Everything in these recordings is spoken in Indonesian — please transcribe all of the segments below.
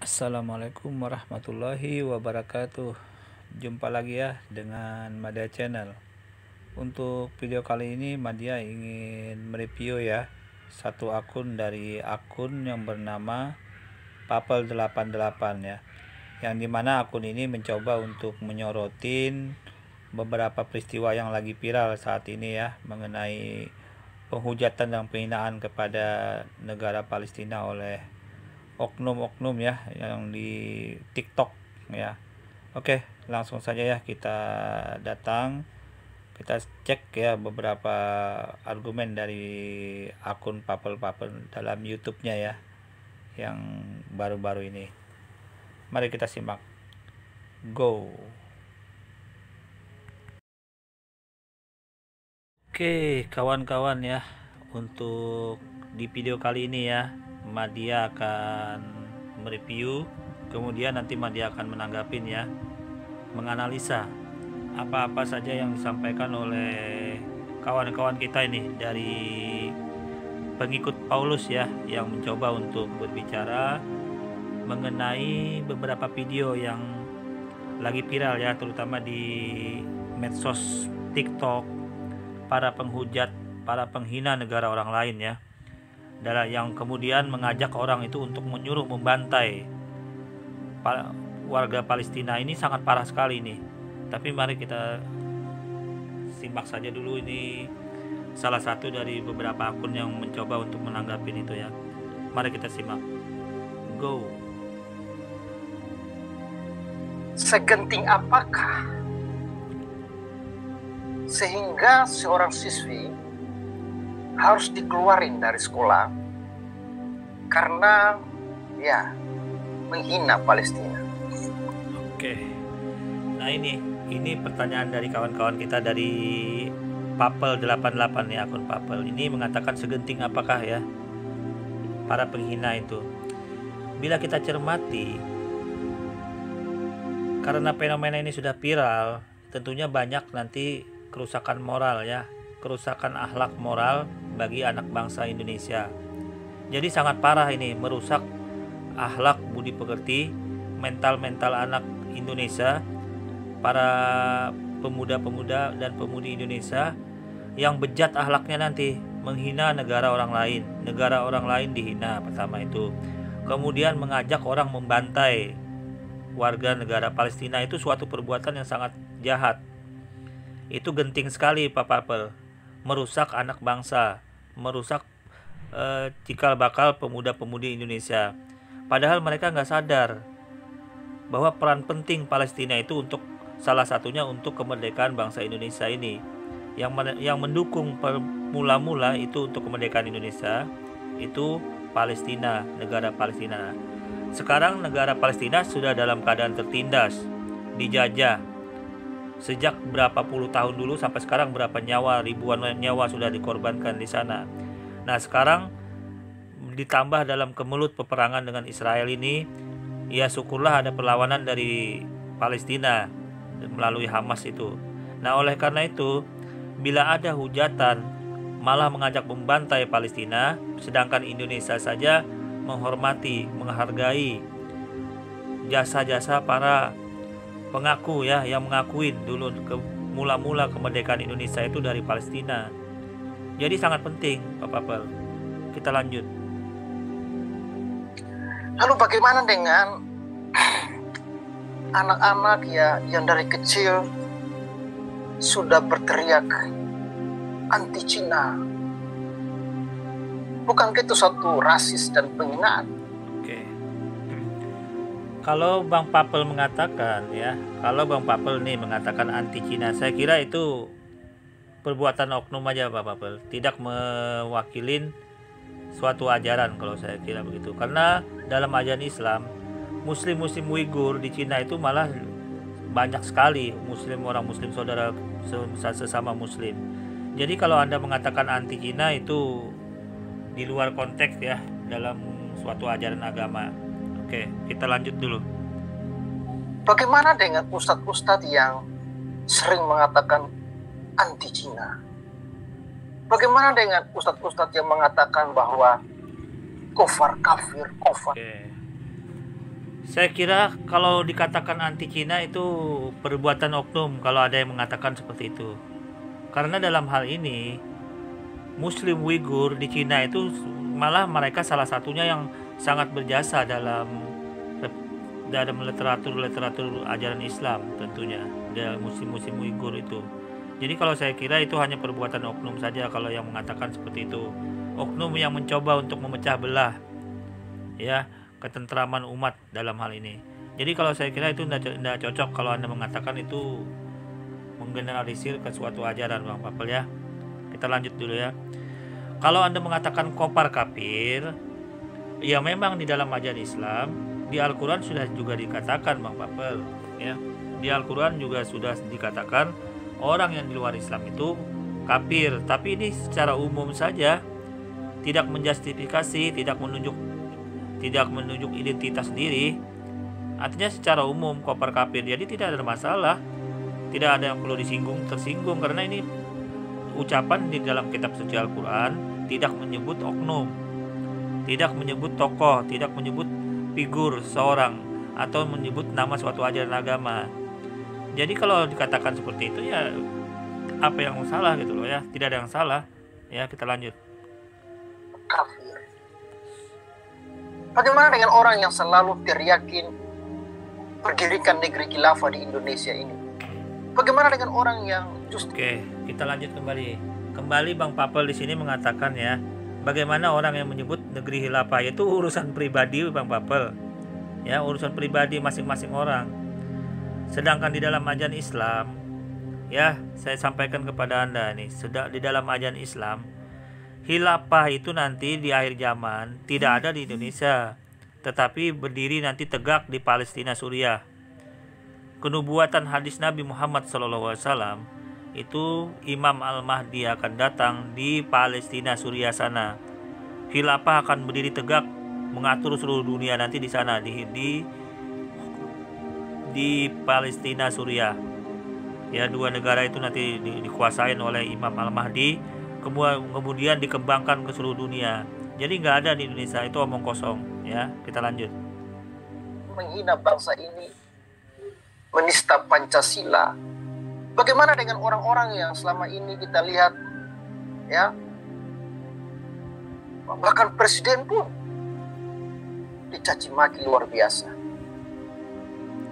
Assalamualaikum warahmatullahi wabarakatuh. Jumpa lagi ya dengan Madya Channel. Untuk video kali ini Madya ingin mereview ya satu akun dari akun yang bernama Papel88 ya. Yang dimana akun ini mencoba untuk menyorotin beberapa peristiwa yang lagi viral saat ini ya, mengenai penghujatan dan penghinaan kepada negara Palestina oleh oknum-oknum ya yang di TikTok ya. Oke, langsung saja ya kita datang, kita cek ya beberapa argumen dari akun Papel-Papel dalam YouTube-nya ya yang baru-baru ini. Mari kita simak. Go. Oke, kawan-kawan ya, untuk di video kali ini ya Madya akan mereview, kemudian nanti Madya akan menanggapin ya, menganalisa apa-apa saja yang disampaikan oleh kawan-kawan kita ini dari pengikut Paulus ya, yang mencoba untuk berbicara mengenai beberapa video yang lagi viral ya, terutama di medsos TikTok, para penghujat, para penghina negara orang lain ya, yang kemudian mengajak orang itu untuk menyuruh membantai warga Palestina. Ini sangat parah sekali nih. Tapi mari kita simak saja dulu, ini salah satu dari beberapa akun yang mencoba untuk menanggapi itu ya. Mari kita simak. Go. Segenting apakah sehingga seorang siswi harus dikeluarin dari sekolah karena ya menghina Palestina? Oke. Nah ini pertanyaan dari kawan-kawan kita dari Papel88 ya, akun Papel ini mengatakan segenting apakah ya para penghina itu. Bila kita cermati, karena fenomena ini sudah viral, tentunya banyak nanti kerusakan moral ya, kerusakan akhlak moral bagi anak bangsa Indonesia. Jadi sangat parah ini, merusak akhlak budi pekerti, mental anak Indonesia, para pemuda-pemuda dan pemudi Indonesia yang bejat akhlaknya nanti, menghina negara orang lain dihina pertama itu. Kemudian mengajak orang membantai warga negara Palestina, itu suatu perbuatan yang sangat jahat. Itu genting sekali Pak Papel, merusak anak bangsa, merusak cikal bakal pemuda-pemudi Indonesia. Padahal mereka nggak sadar bahwa peran penting Palestina itu untuk salah satunya untuk kemerdekaan bangsa Indonesia ini. Yang mendukung mula-mula itu untuk kemerdekaan Indonesia itu Palestina, negara Palestina. Sekarang negara Palestina sudah dalam keadaan tertindas, dijajah. Sejak berapa puluh tahun dulu sampai sekarang berapa nyawa, ribuan nyawa sudah dikorbankan di sana. Nah sekarang ditambah dalam kemelut peperangan dengan Israel ini, ya syukurlah ada perlawanan dari Palestina melalui Hamas itu. Nah oleh karena itu, bila ada hujatan malah mengajak membantai Palestina, sedangkan Indonesia saja menghormati, menghargai jasa-jasa para pengaku ya, yang mengakuin dulu mula-mula kemerdekaan Indonesia itu dari Palestina. Jadi sangat penting Pak Papel. Kita lanjut. Lalu bagaimana dengan anak-anak ya yang dari kecil sudah berteriak anti Cina? Bukankah itu suatu rasis dan penghinaan? Oke. Kalau Bang Papel mengatakan ya, kalau Bang Papel nih mengatakan anti Cina, saya kira itu perbuatan oknum aja Pak Papel, tidak mewakilin suatu ajaran kalau saya kira begitu. Karena dalam ajaran Islam, muslim Uighur di Cina itu malah banyak sekali orang muslim saudara sesama muslim. Jadi kalau Anda mengatakan anti Cina itu di luar konteks ya, dalam suatu ajaran agama. Oke, kita lanjut dulu. Bagaimana dengan ustadz-ustadz yang sering mengatakan anti Cina? Bagaimana dengan ustadz-ustadz yang mengatakan bahwa kufar, kafir, kufar? Oke. Saya kira kalau dikatakan anti Cina itu perbuatan oknum kalau ada yang mengatakan seperti itu. Karena dalam hal ini Muslim Uighur di Cina itu malah mereka salah satunya yang sangat berjasa dalam literatur ajaran Islam tentunya, dari Muslim Uighur itu. Jadi kalau saya kira itu hanya perbuatan oknum saja kalau yang mengatakan seperti itu. Oknum yang mencoba untuk memecah belah ya ketentraman umat dalam hal ini. Jadi kalau saya kira itu tidak cocok kalau Anda mengatakan itu menggeneralisir ke suatu ajaran, Bang Papel ya. Kita lanjut dulu ya. Kalau Anda mengatakan kopar kafir, ya memang di dalam ajaran Islam, di Al-Quran sudah juga dikatakan, Bang Papel ya. Di Al-Quran juga sudah dikatakan orang yang di luar Islam itu kafir, tapi ini secara umum saja, tidak menjustifikasi, tidak menunjuk identitas diri. Artinya secara umum kopar kafir, jadi tidak ada masalah, tidak ada yang perlu tersinggung karena ini ucapan di dalam kitab suci Al-Quran tidak menyebut oknum, tidak menyebut tokoh, tidak menyebut figur seorang atau menyebut nama suatu ajaran agama. Jadi kalau dikatakan seperti itu ya apa yang salah gitu loh ya, tidak ada yang salah ya. Kita lanjut. Kafir. Bagaimana dengan orang yang selalu teriakin berdirikan negeri khilafah di Indonesia ini? Bagaimana dengan orang yang justru... Oke, kita lanjut kembali. Kembali Bang Papel di sini mengatakan ya, bagaimana orang yang menyebut negeri khilafah itu urusan pribadi Bang Papel. Ya, urusan pribadi masing-masing orang. Sedangkan di dalam ajaran Islam, ya, saya sampaikan kepada Anda nih, di dalam ajaran Islam, khilafah itu nanti di akhir zaman tidak ada di Indonesia, tetapi berdiri nanti tegak di Palestina Suriah. Kenubuatan hadis Nabi Muhammad SAW itu Imam Al-Mahdi akan datang di Palestina Suriah sana. Khilafah akan berdiri tegak mengatur seluruh dunia nanti di sana, di Palestina Suriah. Ya, dua negara itu nanti dikuasain oleh Imam Al-Mahdi, kemudian dikembangkan ke seluruh dunia. Jadi nggak ada di Indonesia, itu omong kosong ya. Kita lanjut. Menghina bangsa ini, menista Pancasila. Bagaimana dengan orang-orang yang selama ini kita lihat ya, bahkan presiden pun dicaci maki luar biasa.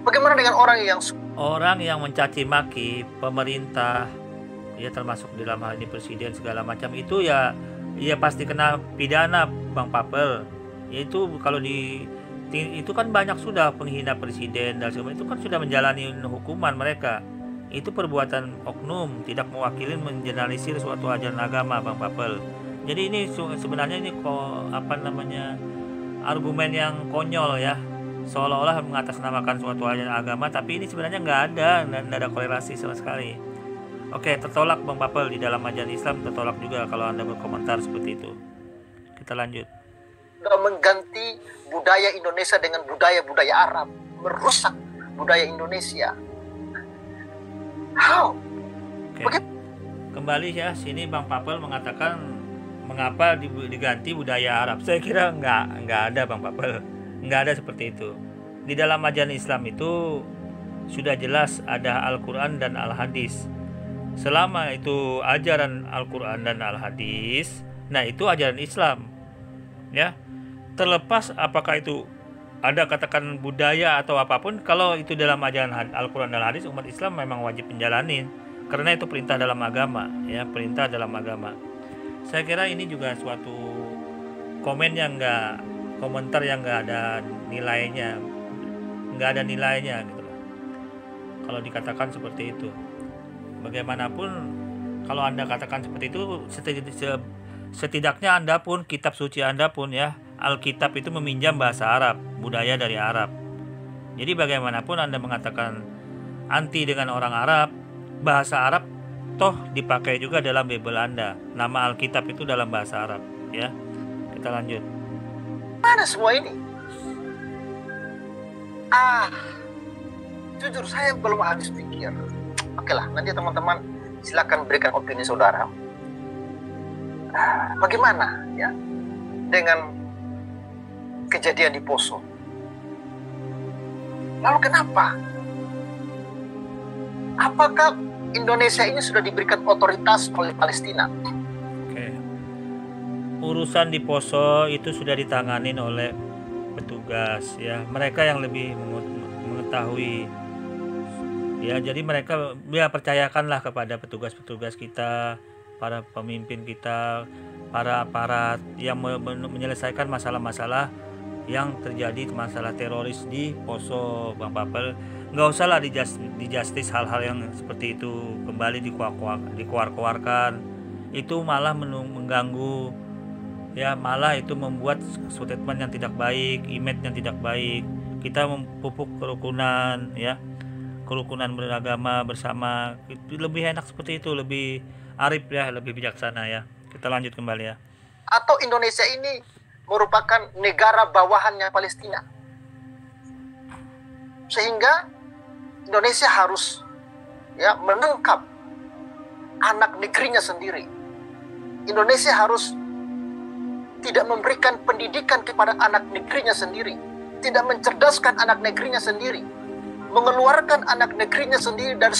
Bagaimana dengan orang yang mencaci maki pemerintah, ya termasuk di dalam hal ini presiden segala macam itu ya pasti kena pidana Bang Papel. Yaitu kalau itu kan banyak sudah penghina presiden dan sebagainya, itu kan sudah menjalani hukuman mereka. Itu perbuatan oknum, tidak mewakili mengeneralisir suatu ajaran agama Bang Papel. Jadi ini sebenarnya ini argumen yang konyol ya, seolah-olah mengatasnamakan suatu ajaran agama, tapi ini sebenarnya nggak ada dan tidak ada korelasi sama sekali. Oke, tertolak Bang Papel. Di dalam ajaran Islam tertolak juga kalau Anda berkomentar seperti itu. Kita lanjut. Mengganti budaya Indonesia dengan budaya-budaya Arab, merusak budaya Indonesia. How? Oke. Kembali ya, sini Bang Papel mengatakan mengapa diganti budaya Arab. Saya kira nggak ada Bang Papel, nggak ada seperti itu. Di dalam ajaran Islam itu sudah jelas ada Al-Quran dan Al-Hadis. Selama itu ajaran Al-Quran dan Al-Hadis, nah itu ajaran Islam ya. Terlepas apakah itu ada katakan budaya atau apapun, kalau itu dalam ajaran Al-Quran dan Al-Hadis, umat Islam memang wajib menjalani, karena itu perintah dalam agama ya, perintah dalam agama. Saya kira ini juga suatu komentar yang nggak ada nilainya, gitu loh. Kalau dikatakan seperti itu, bagaimanapun kalau Anda katakan seperti itu, setidaknya Anda pun, kitab suci Anda pun ya, Alkitab itu meminjam bahasa Arab, budaya dari Arab. Jadi bagaimanapun Anda mengatakan anti dengan orang Arab, bahasa Arab toh dipakai juga dalam Bible Anda. Nama Alkitab itu dalam bahasa Arab ya. Kita lanjut. Mana semua ini? Jujur saya belum habis pikir. Oke lah, nanti teman-teman silakan berikan opini saudara. Bagaimana ya dengan kejadian di Poso? Lalu kenapa? Apakah Indonesia ini sudah diberikan otoritas oleh Palestina? Oke. Urusan di Poso itu sudah ditanganin oleh petugas ya. Mereka yang lebih mengetahui. Ya, jadi mereka ya percayakanlah kepada petugas-petugas kita, para pemimpin kita, para aparat yang menyelesaikan masalah-masalah yang terjadi, masalah teroris di Poso, Bang Papel. Nggak usah lah di justice hal-hal yang seperti itu kembali dikeluarkan. Itu malah mengganggu ya, malah itu membuat statement yang tidak baik, image yang tidak baik. Kita memupuk kerukunan ya, kerukunan beragama bersama. Itu lebih enak seperti itu, lebih arif ya, lebih bijaksana ya. Kita lanjut kembali ya. Atau Indonesia ini merupakan negara bawahannya Palestina, sehingga Indonesia harus ya menangkap anak negerinya sendiri. Indonesia harus tidak memberikan pendidikan kepada anak negerinya sendiri, tidak mencerdaskan anak negerinya sendiri, mengeluarkan anak negerinya sendiri dari.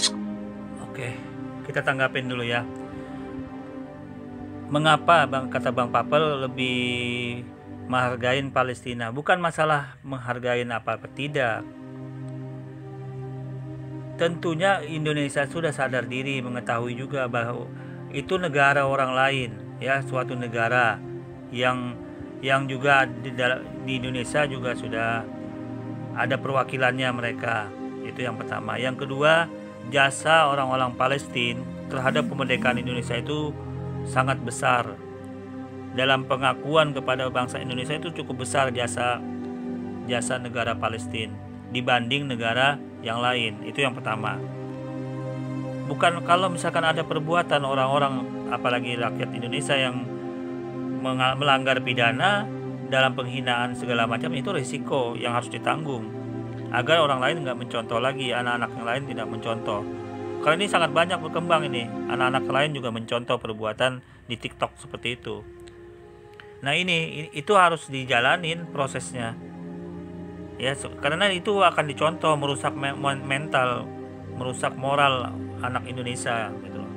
Oke, kita tanggapin dulu ya. Mengapa kata Bang Papel lebih menghargain Palestina? Bukan masalah menghargain apa tidak. Tentunya Indonesia sudah sadar diri, mengetahui juga bahwa itu negara orang lain ya, suatu negara yang juga di Indonesia juga sudah ada perwakilannya mereka. Itu yang pertama. Yang kedua, jasa orang-orang Palestina terhadap kemerdekaan Indonesia itu sangat besar. Dalam pengakuan kepada bangsa Indonesia itu cukup besar jasa negara Palestina dibanding negara yang lain. Itu yang pertama. Bukan kalau misalkan ada perbuatan orang-orang, apalagi rakyat Indonesia yang melanggar pidana dalam penghinaan segala macam, itu risiko yang harus ditanggung agar orang lain nggak mencontoh lagi, anak-anak yang lain tidak mencontoh. Karena ini sangat banyak berkembang ini, anak-anak lain juga mencontoh perbuatan di TikTok seperti itu. Nah itu harus dijalanin prosesnya ya, karena itu akan dicontoh, merusak mental, merusak moral anak Indonesia gitu loh,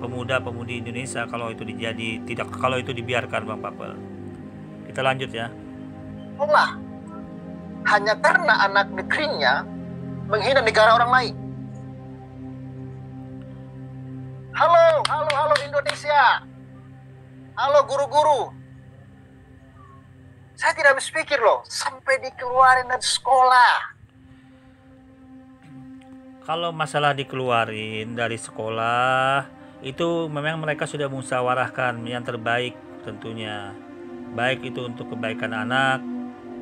pemuda-pemudi Indonesia kalau itu kalau itu dibiarkan, Bang Papel. Kita lanjut ya. Allah hanya karena anak negerinya menghina negara orang lain. Halo Indonesia. Halo guru-guru. Saya tidak habis pikir loh, sampai dikeluarin dari sekolah. Kalau masalah dikeluarin dari sekolah, itu memang mereka sudah musyawarahkan yang terbaik tentunya. Baik itu untuk kebaikan anak,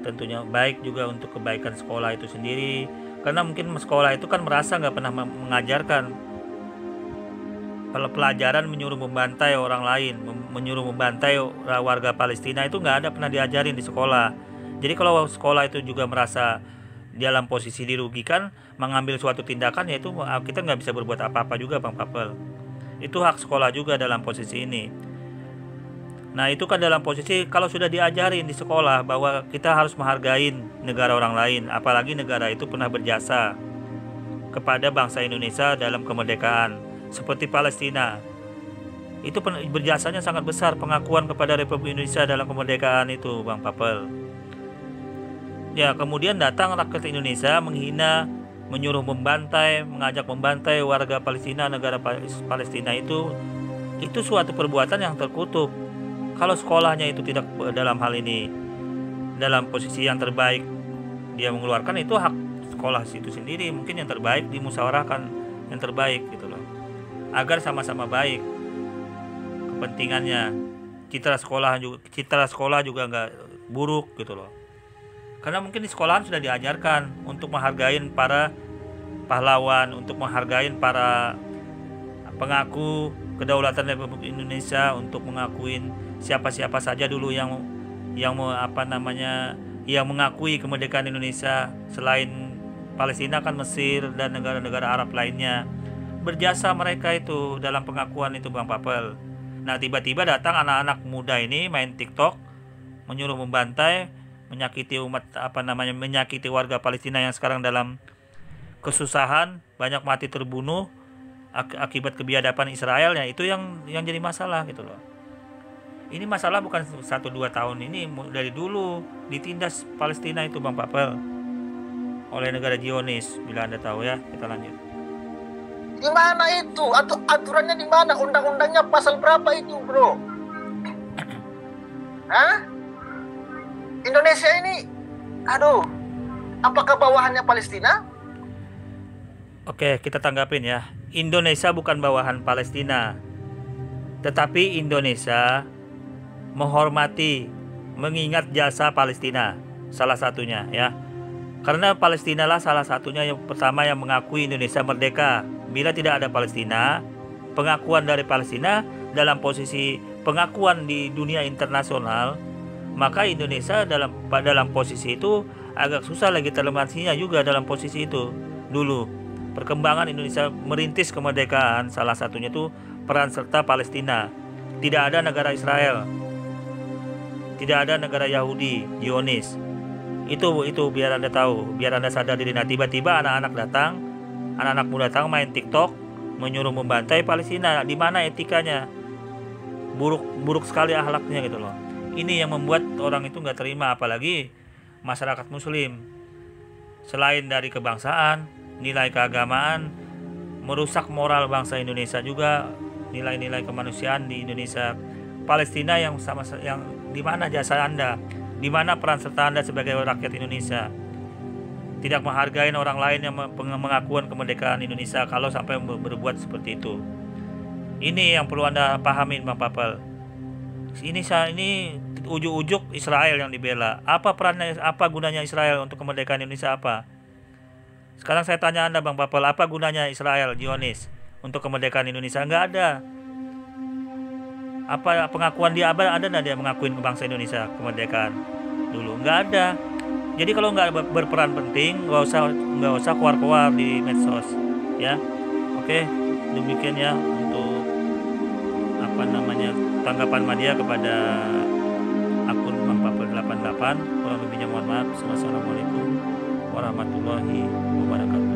tentunya baik juga untuk kebaikan sekolah itu sendiri. Karena mungkin sekolah itu kan merasa nggak pernah mengajarkan pelajaran menyuruh membantai orang lain, menyuruh membantai warga Palestina, itu nggak ada pernah diajarin di sekolah. Jadi kalau sekolah itu juga merasa dalam posisi dirugikan, mengambil suatu tindakan, yaitu kita nggak bisa berbuat apa-apa juga, Bang Papel. Itu hak sekolah juga dalam posisi ini. Nah itu kan dalam posisi kalau sudah diajarin di sekolah bahwa kita harus menghargai negara orang lain, apalagi negara itu pernah berjasa kepada bangsa Indonesia dalam kemerdekaan. Seperti Palestina, itu berjasanya sangat besar, pengakuan kepada Republik Indonesia dalam kemerdekaan itu, Bang Papel. Ya, kemudian datang rakyat Indonesia menghina, menyuruh membantai, mengajak membantai warga Palestina, negara Palestina itu suatu perbuatan yang terkutuk. Kalau sekolahnya itu tidak dalam hal ini dalam posisi yang terbaik, dia mengeluarkan, itu hak sekolah itu sendiri, mungkin yang terbaik dimusyawarahkan yang terbaik gitu loh, agar sama-sama baik kepentingannya, citra sekolah juga nggak buruk gitu loh. Karena mungkin di sekolahan sudah diajarkan untuk menghargai para pahlawan, untuk menghargai para pengaku kedaulatan Republik Indonesia, untuk mengakuin siapa-siapa saja dulu yang mengakui kemerdekaan Indonesia selain Palestina, kan Mesir dan negara-negara Arab lainnya. Berjasa mereka itu dalam pengakuan itu, Bang Papel. Nah tiba-tiba datang anak-anak muda ini main TikTok, menyuruh membantai, menyakiti menyakiti warga Palestina yang sekarang dalam kesusahan, banyak mati terbunuh akibat kebiadaban Israel, ya itu yang jadi masalah gitu loh. Ini masalah bukan 1-2 tahun, ini dari dulu ditindas Palestina itu Bang Papel oleh negara Zionis. Bila Anda tahu ya, kita lanjut. Di mana itu? Atau aturannya di mana? Undang-undangnya pasal berapa itu, bro? Hah? Indonesia ini, aduh, apakah bawahannya Palestina? Oke, kita tanggapin ya. Indonesia bukan bawahan Palestina, tetapi Indonesia menghormati, mengingat jasa Palestina, salah satunya ya. Karena Palestina lah salah satunya yang pertama yang mengakui Indonesia merdeka. Bila tidak ada Palestina, pengakuan dari Palestina dalam posisi pengakuan di dunia internasional, maka Indonesia dalam posisi itu agak susah lagi toleransinya juga dalam posisi itu. Dulu perkembangan Indonesia merintis kemerdekaan, salah satunya itu peran serta Palestina. Tidak ada negara Israel, tidak ada negara Yahudi, Zionis. Itu biar Anda tahu, biar Anda sadar diri. Nah, tiba-tiba anak-anak muda datang main TikTok menyuruh membantai Palestina. Di mana etikanya? Buruk sekali akhlaknya gitu loh. Ini yang membuat orang itu nggak terima, apalagi masyarakat Muslim. Selain dari kebangsaan, nilai keagamaan, merusak moral bangsa Indonesia juga, nilai-nilai kemanusiaan di Indonesia. Palestina yang di mana jasa Anda? Di mana peran serta Anda sebagai rakyat Indonesia? Tidak menghargai orang lain yang mengakuan kemerdekaan Indonesia kalau sampai berbuat seperti itu. Ini yang perlu Anda pahamin Bang Papel. Ini ujuk-ujuk Israel yang dibela. Apa perannya, apa gunanya Israel untuk kemerdekaan Indonesia apa? Sekarang saya tanya Anda Bang Papel, apa gunanya Israel, Zionis untuk kemerdekaan Indonesia? Enggak ada. Apa pengakuan dia ada nggak dia mengakuin bangsa Indonesia kemerdekaan dulu? Nggak ada. Jadi kalau nggak berperan penting, nggak usah keluar di medsos ya. Oke, demikian ya untuk tanggapan media kepada akun Bang Papel 88. Kurang lebihnya mohon maaf. Wassalamualaikum warahmatullahi wabarakatuh.